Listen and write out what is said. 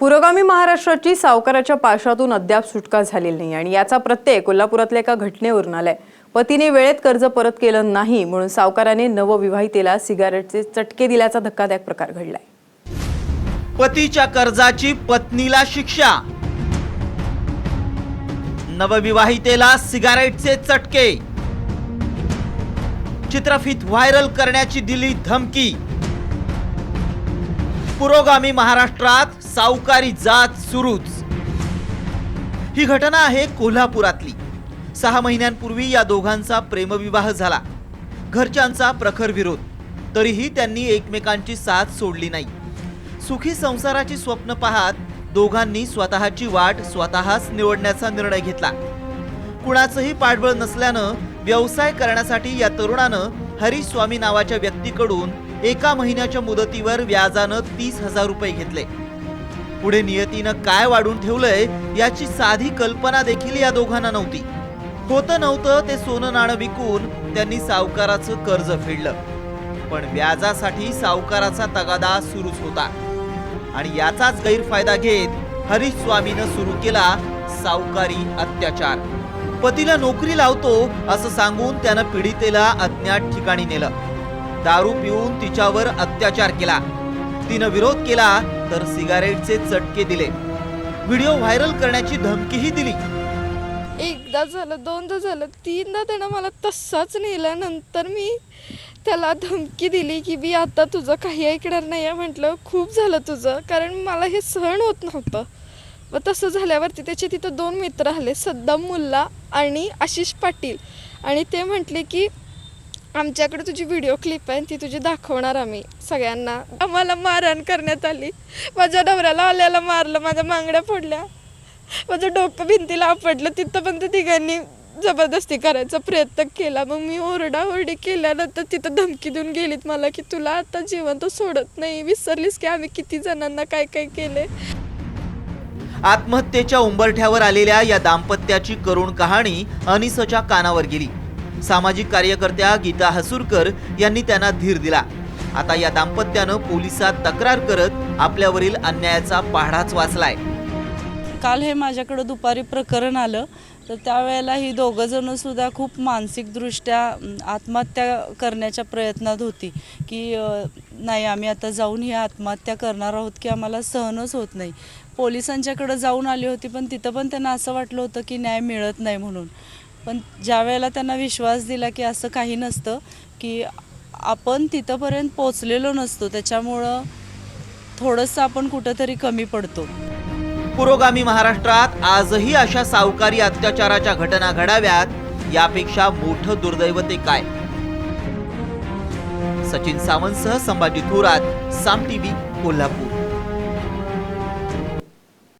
पुरोगामी महाराष्ट्राची सावकाराच्या पाशातून अद्याप सुटका झालेली नाही आणि याचा प्रत्यय कोल्हापुरातल्या एका घटनेवरून आलाय। पतीने वेळेत कर्ज परत केलं नाही म्हणून सावकाराने नवविवाहितेला सिगारेटचे चटके दिल्याचा धक्कादायक प्रकार घडलाय। पतीच्या कर्जाची पत्नीला शिक्षा, नवविवाहितेला सिगारेटचे चटके, चित्रफित व्हायरल करण्याची दिली धमकी। पुरोगामी महाराष्ट्रात सावकारी जात सुरूच। ही घटना आहे कोल्हापुरातली। 6 महिन्यांपूर्वी या दोघांचा प्रेमविवाह झाला। घरच्यांचा प्रखर विरोध, तरीही त्यांनी एकमेकांची साथ सोडली नाही। सुखी संसाराची स्वप्न पाहत दोघांनी स्वतःची वाट स्वतःच निवडण्याचा निर्णय घेतला। कुणाचंही पाठबळ नसल्यानं व्यवसाय करण्यासाठी या तरुणानं हरीश स्वामी नावाच्या व्यक्तीकडून 1 महिन्याच्या मुदतीवर व्याजानं 30,000 रुपये घेतले। पुढे नियतीनं काय वाढून ठेवलंय याची साधी कल्पना देखील या दोघांना नव्हती। होतं नव्हतं ते सोनं नाणं विकून त्यांनी सावकाराचं कर्ज फेडलं, पण व्याजासाठी सावकाराचा तगादा सुरूच होता आणि याचाच गैरफायदा घेत हरीश स्वामीनं सुरू केला सावकारी अत्याचार। पतीला नोकरी लावतो असं सांगून त्यानं पीडितेला अज्ञात ठिकाणी नेलं। दारू पिऊन तिच्यावर अत्याचार केला। तिनं विरोध केला तर सिगारेटचे चटके दिले। व्हिडिओ व्हायरल करण्याची धमकीही दिली। एकदा झालं, दोनदा झालं, 3दा त्यानं मला तसाच नेल्यानंतर मी त्याला धमकी दिली की मी आता तुझं काही ऐकणार नाही। म्हटलं खूप झालं तुझं, कारण मला हे सहन होत नव्हतं। व तसं झाल्यावरती त्याचे तिथं 2 मित्र आले, सद्दाम मुल्ला आणि आशिष पाटील, आणि ते म्हटले की आमच्याकडे तुझी व्हिडिओ क्लिप आहे, ती तुझी दाखवणार आम्ही सगळ्यांना। आम्हाला मारहाण करण्यात आली। माझ्या नवऱ्याला आल्याला मारलं, माझ्या मांगड्या फोडल्या, माझं डोकं भिंतीला आपटलं। तिथं पण ते तिघांनी जबरदस्ती करायचा प्रयत्न केला। मग मी ओरडाओरडी केल्यानंतर तिथं धमकी देऊन गेलीत मला की तुला आता जिवंत सोडत नाही, विसरलीस की आम्ही किती जणांना काय काय केले। आत्महत्येच्या उंबरठ्यावर आलेल्या या दाम्पत्याची करुण कहाणी अनिसच्या कानावर गेली। सामाजिक कार्यकर्त्या गीता हसूरकर यांनी त्यांना धीर दिला। आता या दाम्पत्यानं पोलिसात तक्रार करत आपल्यावरील अन्यायाचा पाढाच वाचलाय। काल हे माझ्याकडे दुपारी प्रकरण आलं, तर त्यावेळेला ही दोघं जण सुद्धा खूप मानसिकदृष्ट्या आत्महत्या करण्याच्या प्रयत्नात होती की नाही आम्ही आता जाऊन ही आत्महत्या करणार आहोत की आम्हाला सहनच होत नाही। पोलिसांच्याकडे जाऊन आली होती, पण तिथं पण त्यांना असं वाटलं होतं की न्याय मिळत नाही म्हणून। पण ज्या वेळेला त्यांना विश्वास दिला की असं काही नसतं, की आपण तिथंपर्यंत पोचलेलो नसतो, त्याच्यामुळं थोडंसं आपण कुठंतरी कमी पडतो। पुरोगामी महाराष्ट्रात आजही अशा सावकारी अत्याचाराच्या घटना घडाव्यात यापेक्षा मोठं दुर्दैव ते काय। सचिन सावंतसह संभाजी थोरात, साम टीव्ही, कोल्हापूर।